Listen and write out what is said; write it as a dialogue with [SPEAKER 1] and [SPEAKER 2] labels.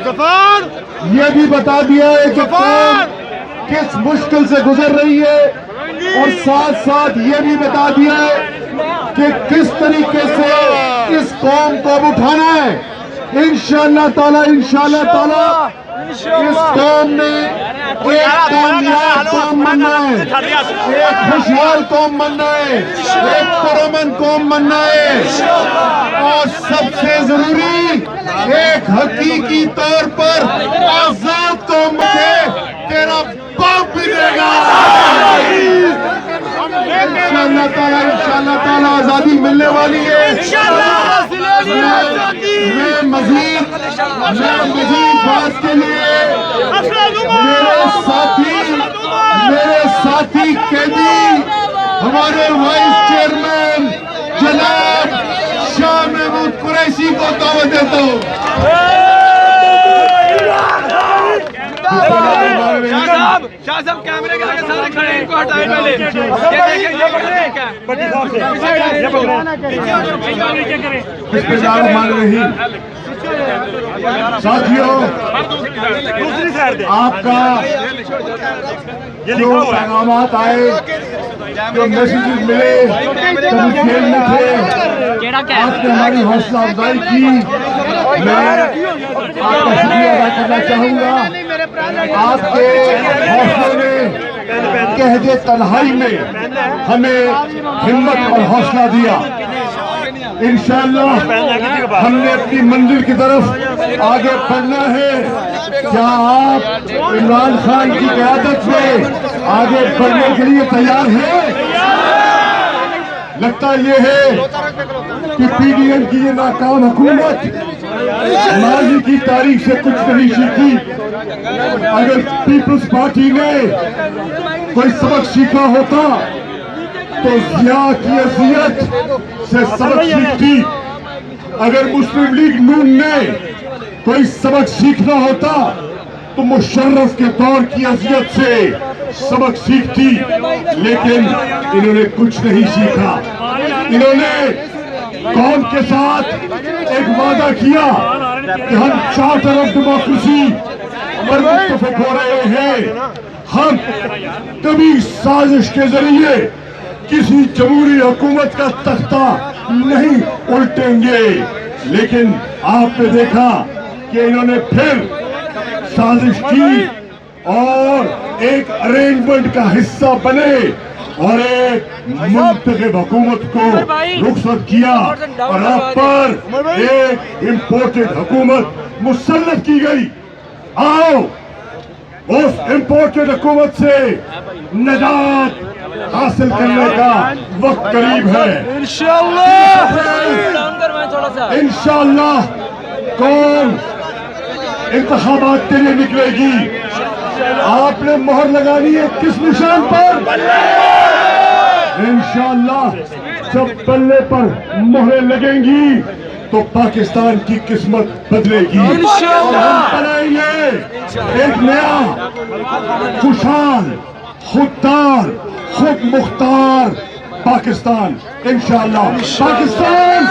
[SPEAKER 1] یہ بھی بتا دیا ہے کہ قوم کس مشکل سے گزر رہی ہے، اور ساتھ ساتھ یہ بھی بتا دیا ہے کہ کس طریقے سے اس قوم کو اب اٹھانا ہے۔ انشاءاللہ تعالی اس قوم نے ایک کامیاب قوم بننا ہے، ایک خوشحال قوم بننا ہے، ایک پرامن قوم بننا ہے، اور سب سے ضروری ایک حقیقی طور پر آزاد قوم ہے۔ تیرا باپ بھی دے گا انشاءاللہ تعالی آزادی ملنے والی ہے۔ میں مزید بات کے لیے میرے ساتھی قیدی ہمارے وائس چیئرمین جناب شاہ محمود قریشی کو دعوت دیتا ہوں۔
[SPEAKER 2] شاہ صاحب کیمرے کے آگے سارے کھڑے ہیں، ان کو ہٹائیں پہلے۔
[SPEAKER 1] بسم اللہ الرحمن الرحیم۔ ساتھیوں، آپ کا جو پیغامات آئے، جو میسیجز ملے، کبھی جیل میں تھے، آپ نے ہماری حوصلہ افزائی کی، میں آپ کا شکریہ ادا کرنا چاہوں گا۔ آپ کے حوصلے نے قحط تنہائی میں ہمیں ہمت اور حوصلہ دیا۔ انشاءاللہ ہم نے اپنی منزل کی طرف آگے بڑھنا ہے۔ کیا آپ عمران خان کی قیادت میں آگے بڑھنے کے لیے تیار ہیں؟ لگتا یہ ہے کہ پی ڈی ایم کی یہ ناکام حکومت ماضی کی تاریخ سے کچھ نہیں سیکھی۔ اگر پیپلز پارٹی نے کوئی سبق سیکھا ہوتا تو ضیاء کی اذیت سے سبق سیکھتی۔ اگر مسلم لیگ نون نے کوئی سبق سیکھنا ہوتا تو مشرف کے دور کی اذیت سے سبق سیکھتی، لیکن انہوں نے کچھ نہیں سیکھا۔ انہوں نے قوم کے ساتھ ایک وعدہ کیا کہ ہم چارٹر آف ڈیموکریسی پر متفق ہو رہے ہیں، ہم کبھی سازش کے ذریعے کسی جمہوری حکومت کا تختہ نہیں الٹیں گے۔ لیکن آپ نے دیکھا کہ انہوں نے پھر سازش کی اور ایک ارینجمنٹ کا حصہ بنے اور ایک منتخب حکومت کو رخصت کیا، اور آپ پر ایک امپورٹڈ حکومت مسلط کی گئی۔ آؤ اس امپورٹڈ حکومت سے نجات حاصل کرنے کا وقت قریب ہے۔ انشاءاللہ قوم انتخابات کے لیے نکلے گی۔ آپ نے مہر لگانی ہے کس نشان پر؟ انشاءاللہ جب بلے پر مہریں لگیں گی تو پاکستان کی قسمت بدلے گی۔ ہم بنائیں گے ایک نیا خوشحال، خوددار، خود مختار پاکستان۔ انشاءاللہ پاکستان